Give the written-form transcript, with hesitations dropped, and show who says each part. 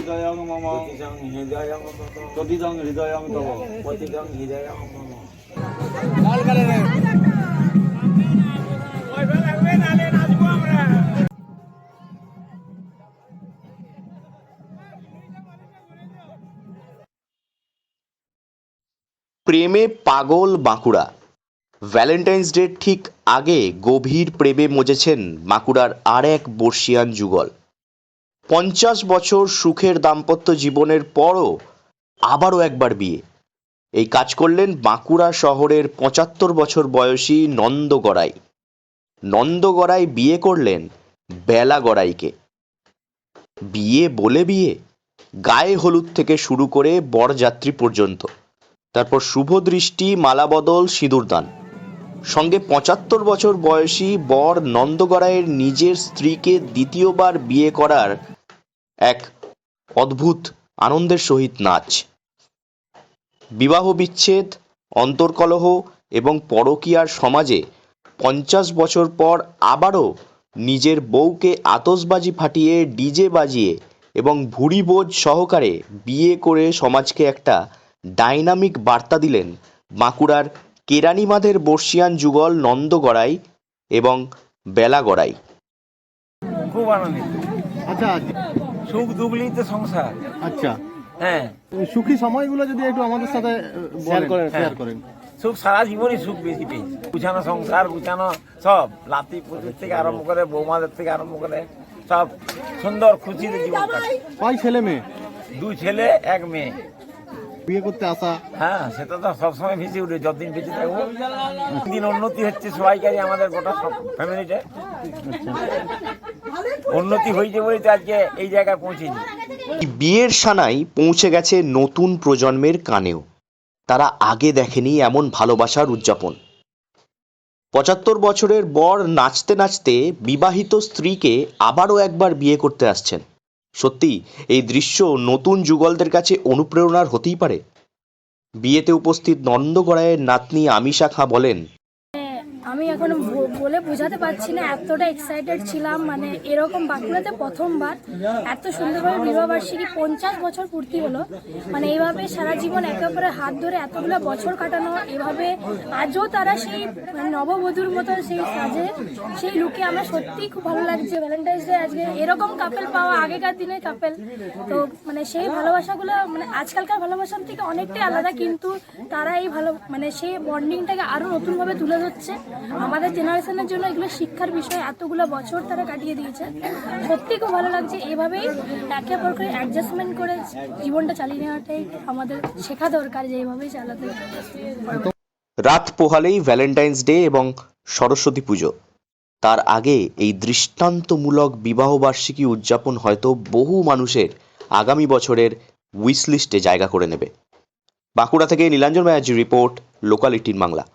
Speaker 1: হৃদয়ং মম তদিদং হৃদয়ং তব।
Speaker 2: প্রেমে পাগল বাঁকুড়া। ভ্যালেন্টাইন্স ডে ঠিক আগে গভীর প্রেমে মজেছেন বাঁকুড়ার আর এক বর্ষিয়ান যুগল। 50 বছর সুখের দাম্পত্য জীবনের পরও আবারও একবার বিয়ে। এই কাজ করলেন বাঁকুড়া শহরের 75 বছর বয়সী নন্দ গড়াই। নন্দ গড়াই বিয়ে করলেন বেলা গড়াইকে। বিয়ে বলে বিয়ে, গায়ে হলুদ থেকে শুরু করে বরযাত্রী পর্যন্ত, তারপর শুভ দৃষ্টি, মালাবদল, সিঁদুরদান। সঙ্গে 75 বছর বয়সী বর নন্দ গড়াইয়ের নিজের স্ত্রীকে দ্বিতীয়বার বিয়ে করার এক অদ্ভুত আনন্দের সহিত নাচ। বিবাহ বিচ্ছেদ, অন্তর্কলহ এবং পরকীয়ার সমাজে 50 বছর পর আবারও নিজের বউকে আতশবাজি ফাটিয়ে, ডিজে বাজিয়ে এবং ভুরি বোঝ সহকারে বিয়ে করে সমাজকে একটা ডাইনামিক বার্তা দিলেন বাঁকুড়ার কেরানীমাধের বর্ষিয়ান যুগল নন্দ গড়াই এবং বেলা গড়াই।
Speaker 3: খুব আনন্দিত।
Speaker 4: আচ্ছা,
Speaker 3: সুখ দুগলি তো সংসার।
Speaker 4: আচ্ছা,
Speaker 3: হ্যাঁ,
Speaker 4: সুখী সময়গুলো যদি একটু আমাদের সাথে শেয়ার
Speaker 3: হ্যাঁ।
Speaker 4: করেন।
Speaker 3: সুখ সারা জীবনই সুখ বেশি পেয়েছি। গুছানো সংসার, গুছানো সব, লাতি পুতির থেকে আরম্ভ করে বৌমাদের থেকে আরম্ভ করে সব সুন্দর খুশিতে জীবন কাটে।
Speaker 4: কয় ছেলে মেয়ে?
Speaker 3: 2 ছেলে 1 মেয়ে।
Speaker 4: বিয়ে করতে আসা?
Speaker 3: হ্যাঁ, সেটা তো সবসময় ভেসে উঠে, যতদিন বেঁচে থাকবো। দিন উন্নতি হচ্ছে সবাইকারই, আমাদের গোটা সব ফ্যামিলিতে উন্নতি হয়েছে বলেই তো আজকে এই জায়গায় পৌঁছেছি।
Speaker 2: বিয়ের সানাই পৌঁছে গেছে নতুন প্রজন্মের কানেও। তারা আগে দেখেনি এমন ভালোবাসার উদযাপন। 75 বছরের বর নাচতে নাচতে বিবাহিত স্ত্রীকে আবারও একবার বিয়ে করতে আসছেন। সত্যি এই দৃশ্য নতুন যুগলদের কাছে অনুপ্রেরণার হতেই পারে। বিয়েতে উপস্থিত নন্দ গড়াইয়ের নাতনি আমিশা খাঁ বলেন,
Speaker 5: আমি এখন বলে বোঝাতে পারছি না, এতটা এক্সাইটেড ছিলাম। মানে এরকম বাঁকুড়াতে প্রথমবার এত সুন্দরভাবে বিবাহবার্ষিকী 50 বছর পূর্তি হলো। মানে এইভাবে সারা জীবন একে অপরের হাত ধরে এতগুলো বছর কাটানো, এভাবে আজও তারা সেই নববধূর মতো সেই সাজে, সেই লুকে আমার সত্যিই খুব ভালো লাগছে। ভ্যালেন্টাইন্স ডে আজকে এরকম কাপেল পাওয়া, আগেকার দিনের কাপেল তো মানে সেই ভালোবাসাগুলো মানে আজকালকার ভালোবাসার থেকে অনেকটাই আলাদা, কিন্তু তারা এই মানে সেই বন্ডিংটাকে আরও নতুনভাবে তুলে ধরছে। আমাদের জেনারেশনের জন্য এগুলো শিক্ষার বিষয়, এতগুলো বছর তারা কাটিয়ে দিয়েছে। সত্যি খুব ভালো লাগছে। এইভাবেই একে অপরকে অ্যাডজাস্টমেন্ট করে জীবনটা চালিয়ে নেওয়াটাই আমাদের শেখা দরকার, যে এইভাবেই চালাতে।
Speaker 2: রাত পোহালেই ভ্যালেন্টাইন্স ডে এবং সরস্বতী পুজো। তার আগে এই দৃষ্টান্তমূলক বিবাহবার্ষিকী উদযাপন হয়তো বহু মানুষের আগামী বছরের উইশ লিস্টে জায়গা করে নেবে। বাঁকুড়া থেকে নীলাঞ্জন ব্যানার্জি রিপোর্ট, লোকাল 18 বাংলা।